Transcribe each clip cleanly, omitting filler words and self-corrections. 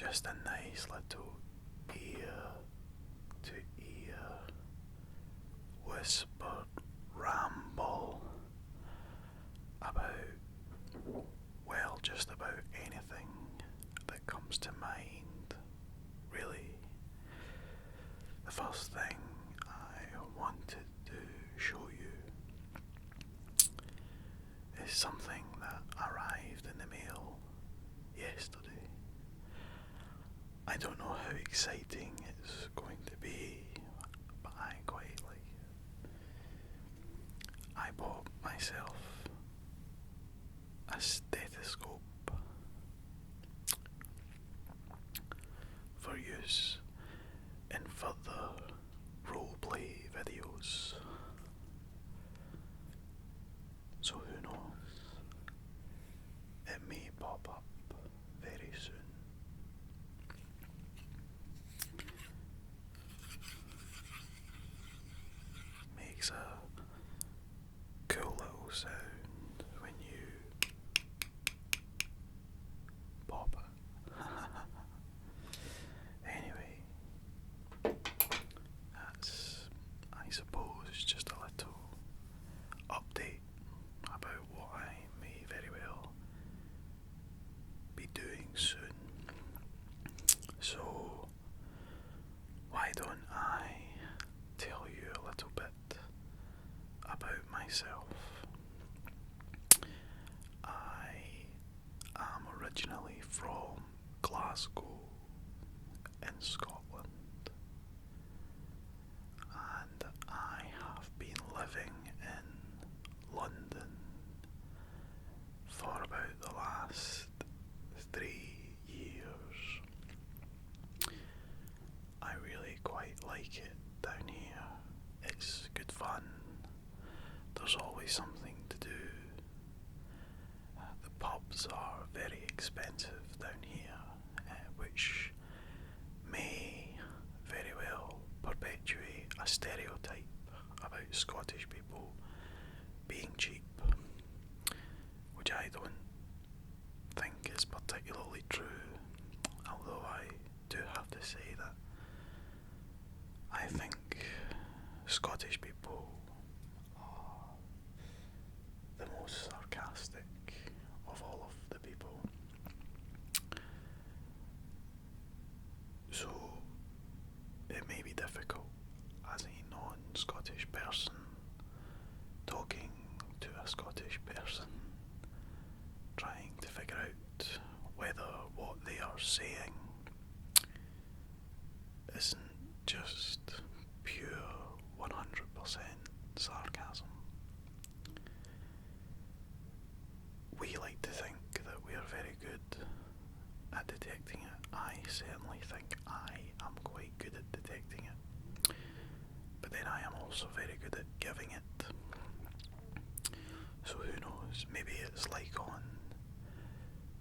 just a nice little ear to ear whispered ramble about, well, just about anything that comes to mind, really. The first thing I wanted to show you is something that arrived in the mail yesterday. I don't know how exciting it's going to be, but I quite like it. I bought myself a stethoscope for use in further roleplay videos. So who knows? It may pop up very soon. Makes a cool little sound when you pop it. Anyway, that's, I suppose, just a little update about what I may very well be doing soon. So, why don't I tell you a little bit about myself? I am originally from Glasgow in Scotland, and I have been living in London for about the last 3 years. I really quite like it down here. It's good fun. There's always something to do. The pubs are very expensive down here, which may very well perpetuate a stereotype about Scottish people being cheap, which I don't think is particularly true, although I do have to say that I think Scottish people are the most sarcastic of all of the people. So it may be difficult as a non-Scottish person talking to a Scottish person, trying to figure out whether what they are saying isn't just pure 100% sarcasm. We like to think that we are very good at detecting it. I certainly think I am quite good at detecting it, but then I am also very good at giving it. So who knows, maybe it's like on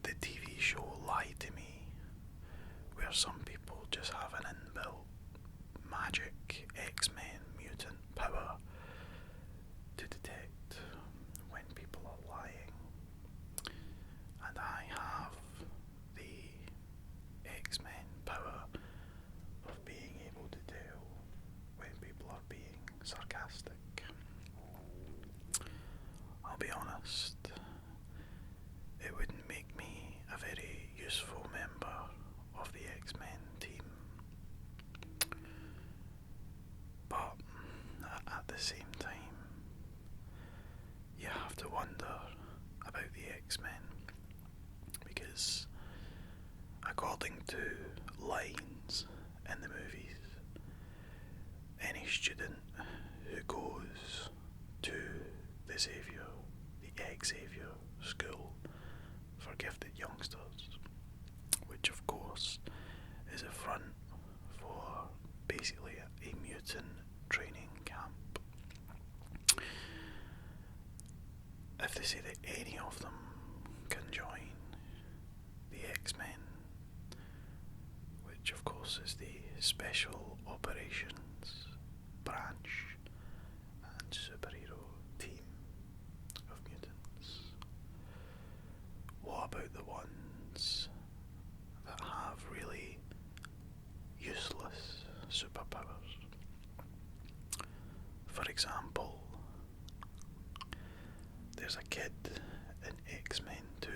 the TV show Lie to Me, where some people just have an inbuilt magic X-Men mutant power to detect when people are lying, and I have the X-Men power of being able to tell when people are being sarcastic. I'll be honest, it wouldn't make me a very useful member of the X-Men team, but at the same time, you have to wonder about the X-Men, because according to lines in the movies, any student who goes to the Xavier, the ex-Xavier School for Gifted Youngsters, which of course is a front for basically a mutant training camp. If they say that any of them can join the X-Men, which of course is the Special Operations Branch and superhero team of mutants, what about the ones that have really example, there's a kid in X-Men 2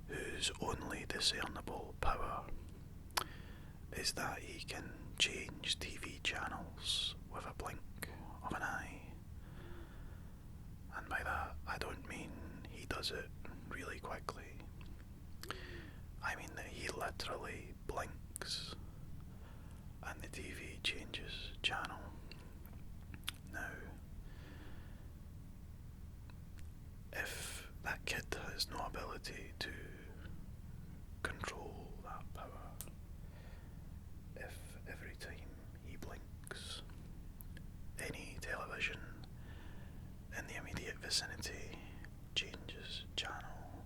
whose only discernible power is that he can change TV channels with a blink of an eye. And by that, I don't mean he does it really quickly. I mean that he literally blinks and the TV changes channel. Now, if that kid has no ability to control that power, if every time he blinks, any television in the immediate vicinity changes channel,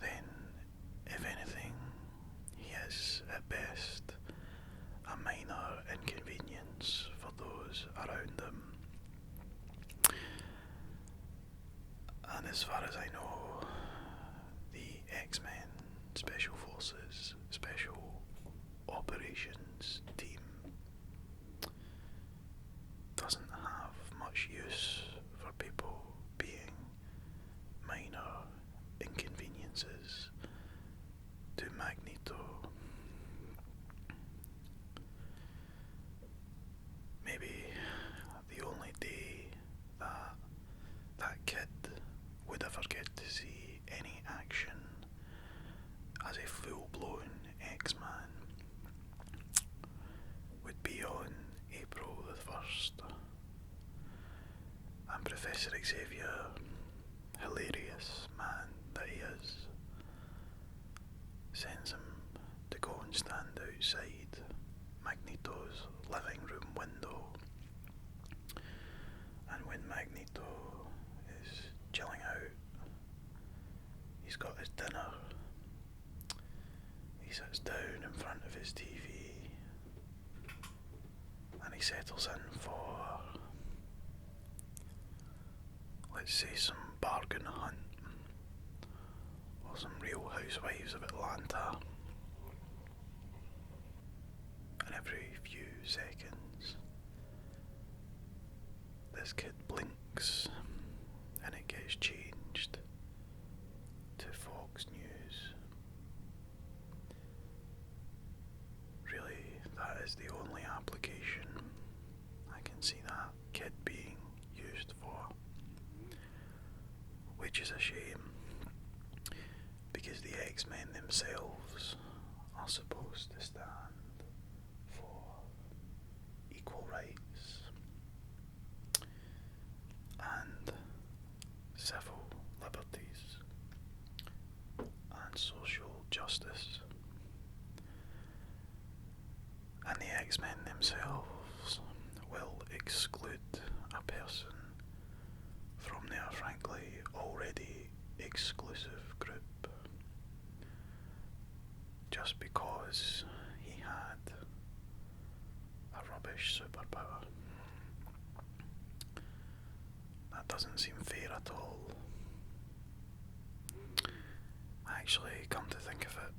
then, if anything, he is at best a minor inconvenience for those around him. And as far as I know, the X-Men Special Forces Special Operations team doesn't have much use for people being minor inconveniences to Magneto. Maybe the only day that that kid would ever get to see any action as a full-blown X-Man would be on April the 1st. And Professor Xavier, hilarious man that he is, sends him to go and stand outside Magneto's living room window. And when Magneto is chilling out, he's got his dinner, he sits down in front of his TV and he settles in for, let's say, some bargain hunt or some Real Housewives of Atlanta. And every few seconds this kid blinks and it gets changed to Fox News. Really, that is the only application I can see that kid being used for, which is a shame, because the X-Men themselves are supposed to stand for equal rights and civil liberties and social justice. And the X-Men themselves will exclude a person from their frankly already exclusive group just because he had a rubbish superpower. That doesn't seem fair at all. Actually, come to think of it,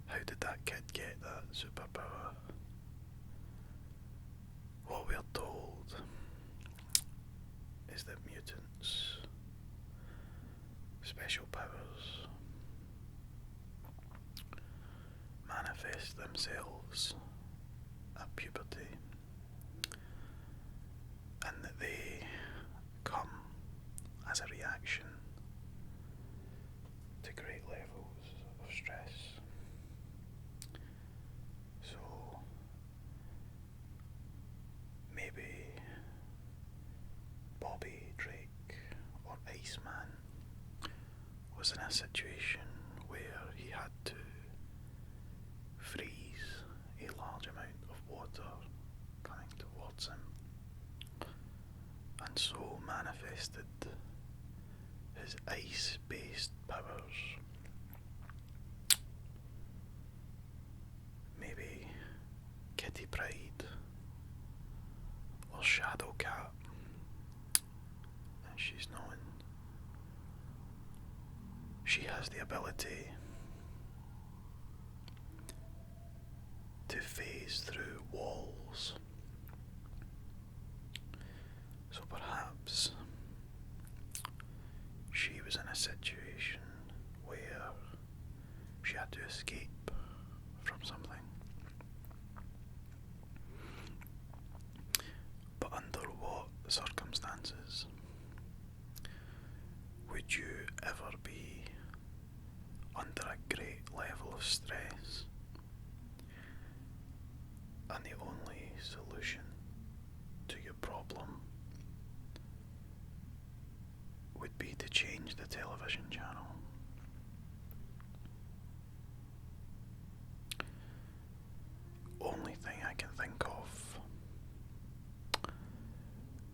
how did that kid get that superpower? What we're told is that mutants' special powers manifest themselves at puberty, and that they come as a reaction to great levels of stress. So maybe Bobby Drake or Iceman was in a situation where he had to freeze a large amount of water coming towards him, and so manifested his ice-based powers. Maybe Kitty Pryde or Shadowcat, as she's known. She has the ability to phase through walls television channel. Only thing I can think of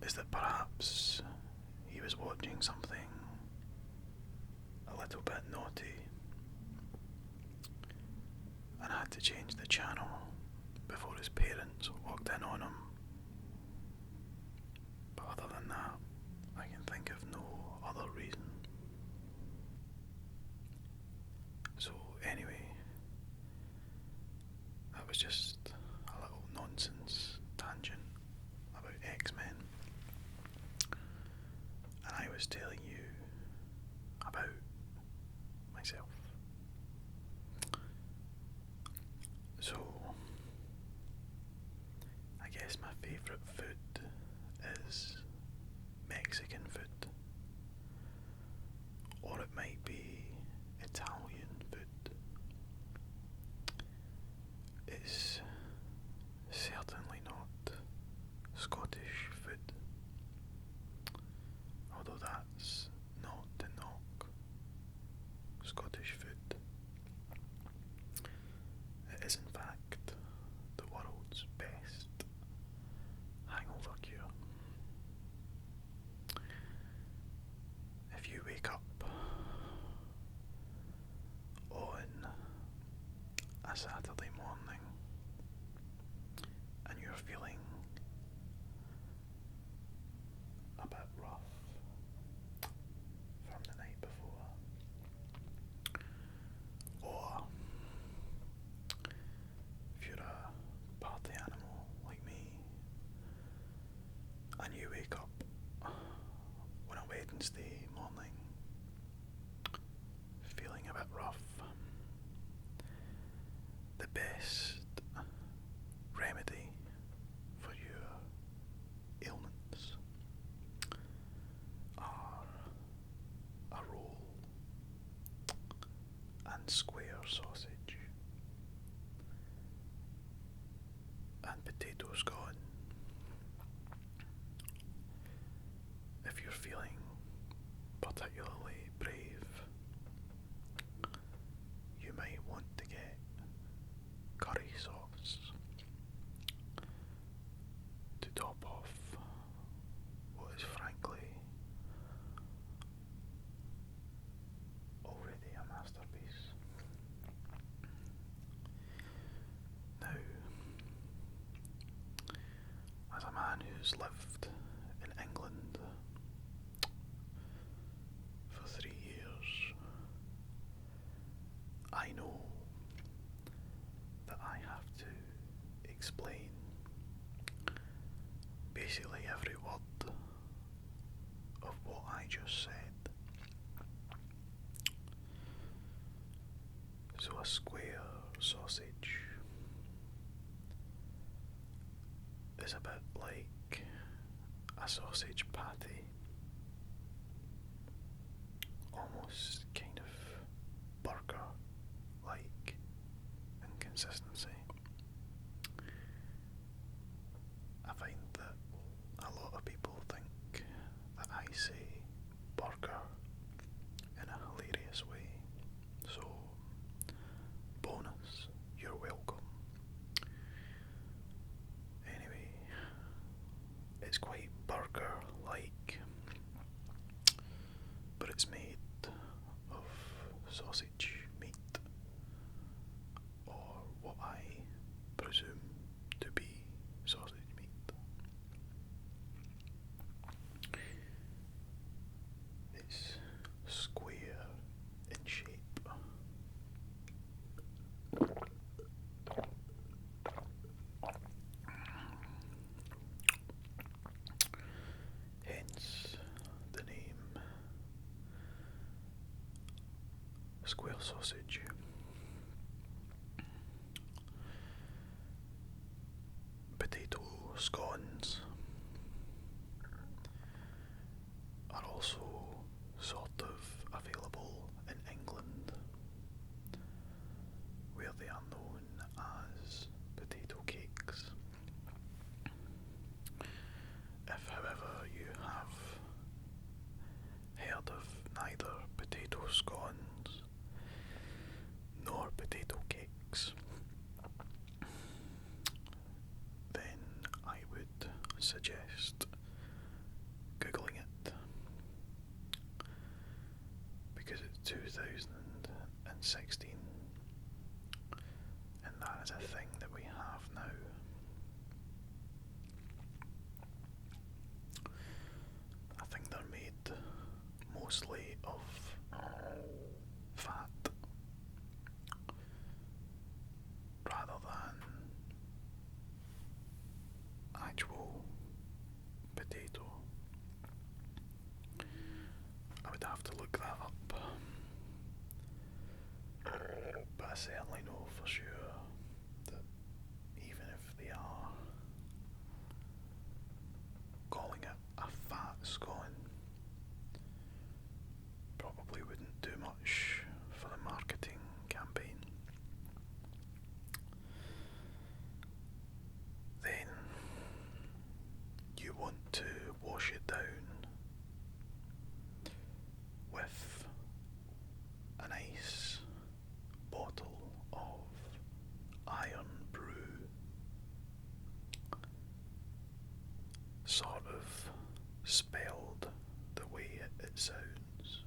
is that perhaps he was watching something a little bit naughty and had to change the channel before his parents walked in on him. But other than that, I can think of no other reason. So anyway, that was just a little nonsense tangent about X-Men. And I was telling you about myself. So, I guess my favourite food is Mexican food, or it might be Italian food. It's certainly not Scottish food, although that's not to knock Scottish food. It is in fact the world's best hangover cure. If you wake up on a Saturday morning and you're feeling a bit rough from the night before, or if you're a party animal like me and you wake up on a Wednesday morning feeling a bit rough, the best remedy for your ailments are a roll and square sausage and potato scone. If you're feeling particularly brave, you might want to get curry sauce to top off what is frankly already a masterpiece. Now, as a man who's lived in England for 3 years, I know that I have to explain basically every word of what I just said. So a square sausage is a bit like a sausage patty, almost kind of burger-like in consistency. I find that a lot of people think that I say burger in a hilarious way, so bonus, you're welcome. Anyway, it's quite burger-like, but it's made of sausage meat, or what I presume to be sausage meat. It's square in shape. Hence the name square sausage. Potato scones are also sort of available in England, where they are known as potato cakes. If, however, you have heard of neither potato suggest googling it, because it's 2016 and that is a thing that we have now. I think they're made mostly of fat rather than actual potato. I would have to look that up, but I certainly know for sure that even if they are calling it a fat scone, probably wouldn't do much for the marketing campaign. Then you want to wash it down with a nice bottle of iron brew, sort of spelled the way it sounds.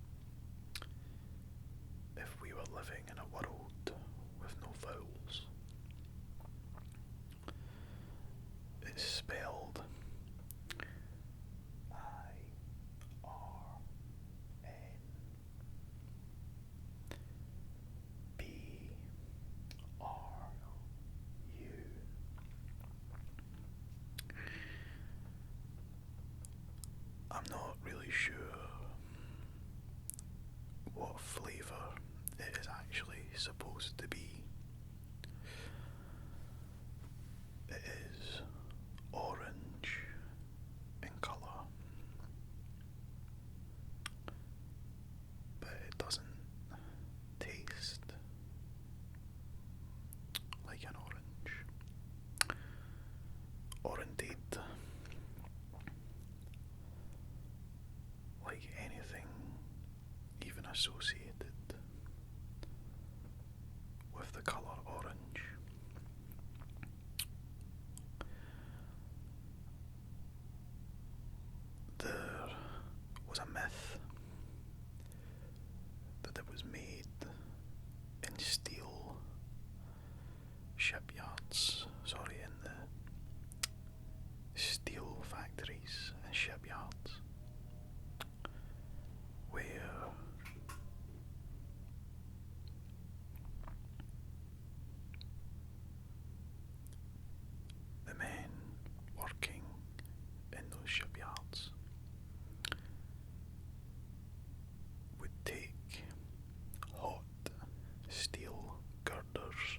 If we were living in a world with no vowels, it's spelled IRNBRU. I'm not really sure what flavour it is actually supposed to be. It is orange in colour, but it doesn't taste like an orange. Or indeed, like anything even associated with the colour orange. There was a myth that it was made in steel shipyards, in the steel factories and shipyards, where the men working in those shipyards would take hot steel girders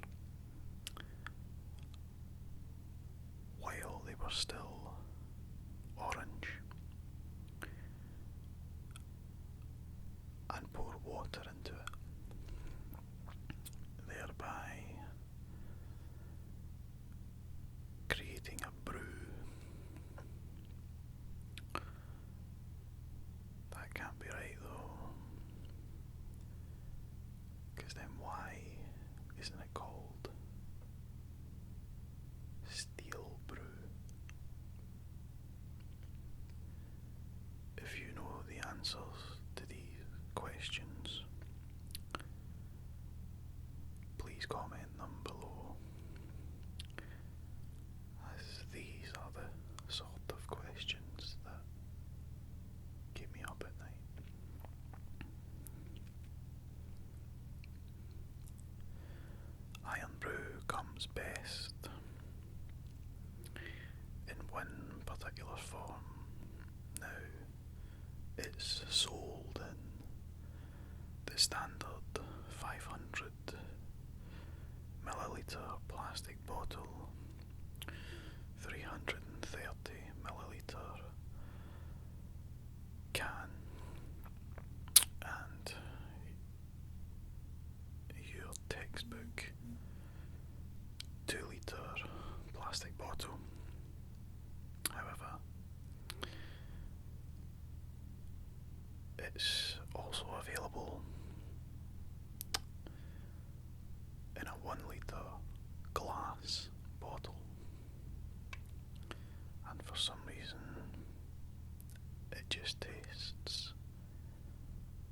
while they were still orange and pour water into it, thereby creating a brew that can't be right though, because then why isn't it called steel brew? If you know the answers to these questions, please comment them below, as these are the sort of questions that keep me up at night. Iron brew comes best in one particular form. Now, it's sold in the standard 500 milliliter plastic bottle, 330 milliliter can, and your textbook 2-litre plastic bottle. However, it's also available in a 1-litre glass bottle, and for some just tastes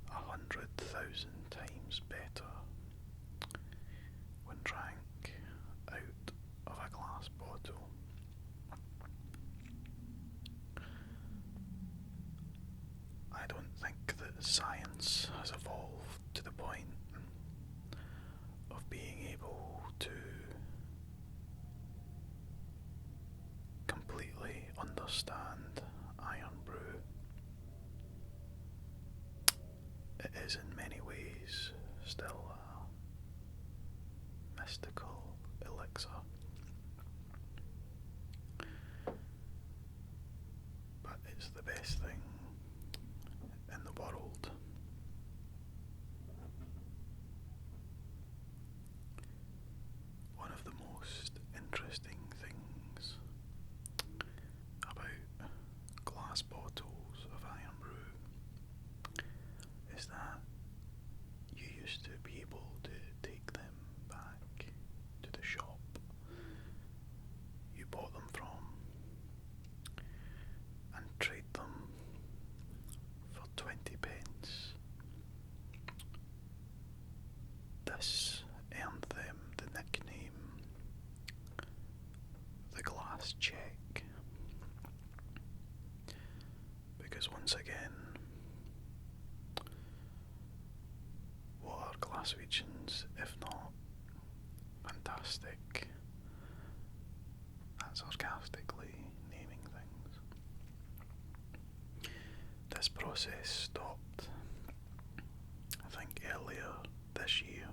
100,000 times better when drank out of a glass bottle. I don't think that science has evolved to the point of being able to completely understand iron brew. It is in many ways still a mystical elixir. But it's the best thing in the world. One of the most interesting things about glass bottles of iron brew is that you used to be able to take them back to the shop you bought them from and trade them for 20 pence. This earned them the nickname the glass check, because once again, what are Glaswegians if not fantastic at sarcastically naming things? This process stopped, I think, earlier this year,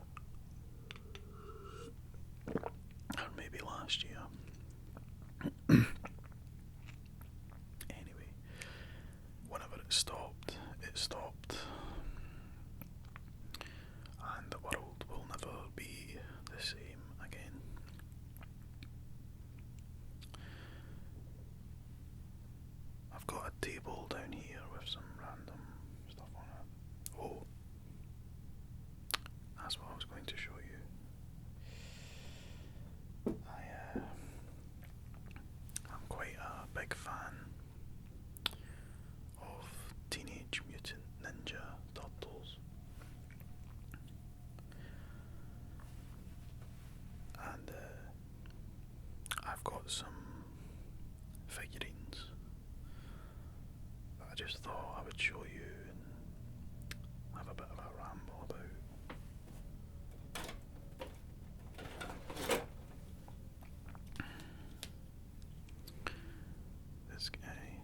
or maybe last year. Anyway, whenever it stopped, and the world will never be the same again. I've got a table down here with some random stuff on it. Oh, that's what I was going to show you. I'm quite a big fan of Teenage Mutant Ninja Turtles, and I've got some figurines that I just thought I would show you and have a bit of a ramble about. This guy,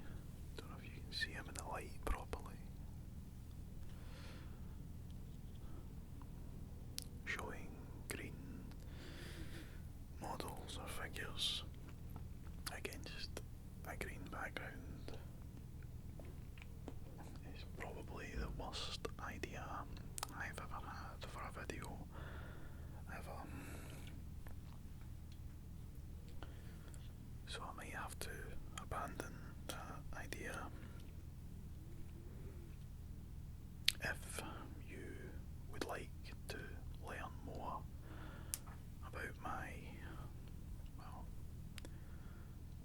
don't know if you can see him in the light properly, showing green models or figures against a green background is probably the worst idea I've ever had for a video ever. So I might have to abandon that idea. If you would like to learn more about my, well,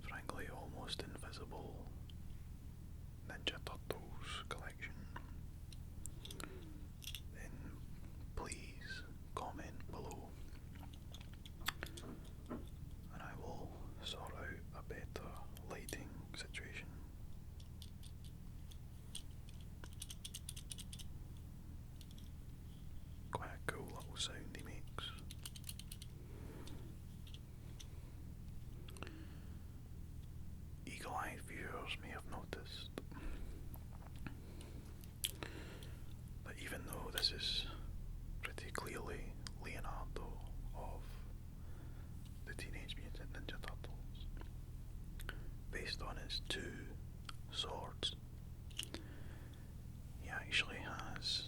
frankly almost invisible Ninja Turtles collection, then please comment below and I will sort out a better lighting situation. Quite a cool little sound he makes. Eagle-eyed viewers may have noticed that even though this is pretty clearly Leonardo of the Teenage Mutant Ninja Turtles, based on his two swords, he actually has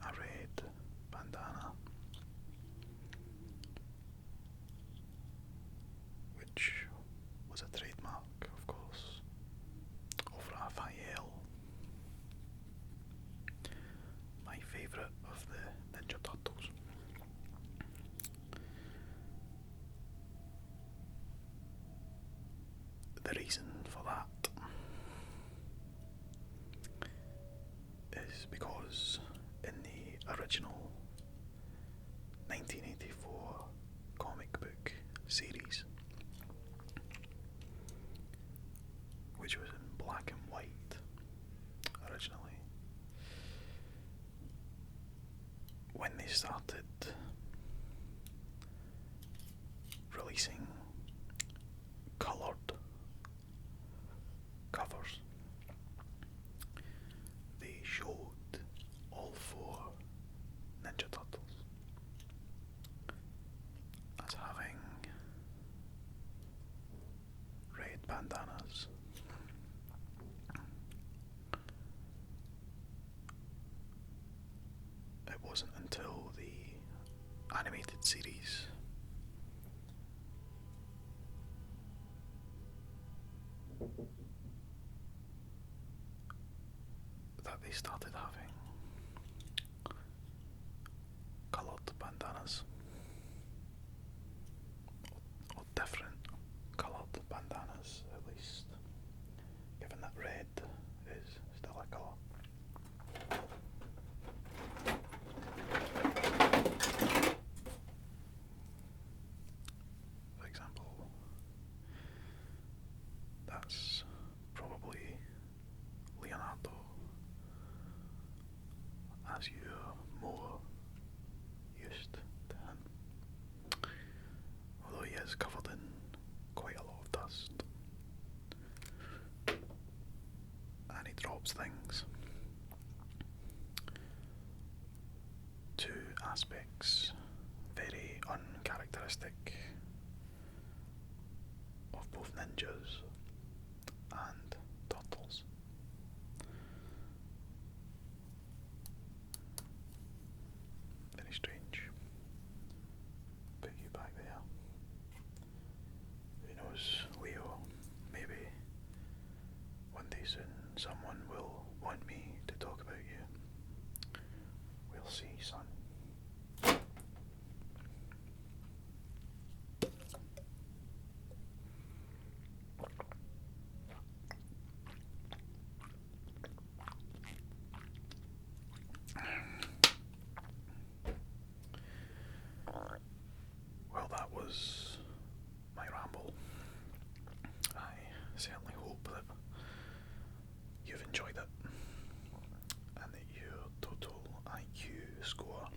a red bandana, which was a trademark, of course, of Raphael, my favourite of the Ninja Turtles. The reason for that which was in black and white originally. When they started releasing coloured covers, they showed all four Ninja Turtles as having red bandanas. It wasn't until the animated series that they started having coloured bandanas, or different coloured bandanas at least, given that red is still a colour. For example, that's probably Leonardo, as you're more used to him, although he is covered in quite a lot of dust, and he drops things. Two aspects very uncharacteristic of both ninjas and turtles. Very strange. Put you back there. Who knows, Leo, maybe one day soon someone will want me to talk about you. We'll see, son. Well, that was my ramble. I certainly hope that you've enjoyed it and that your total IQ score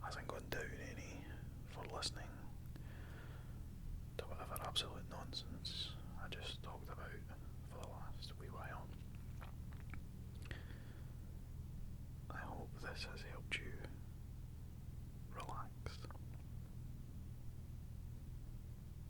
hasn't gone down any for listening to whatever absolute nonsense I just talked about for the last wee while. I hope this has helped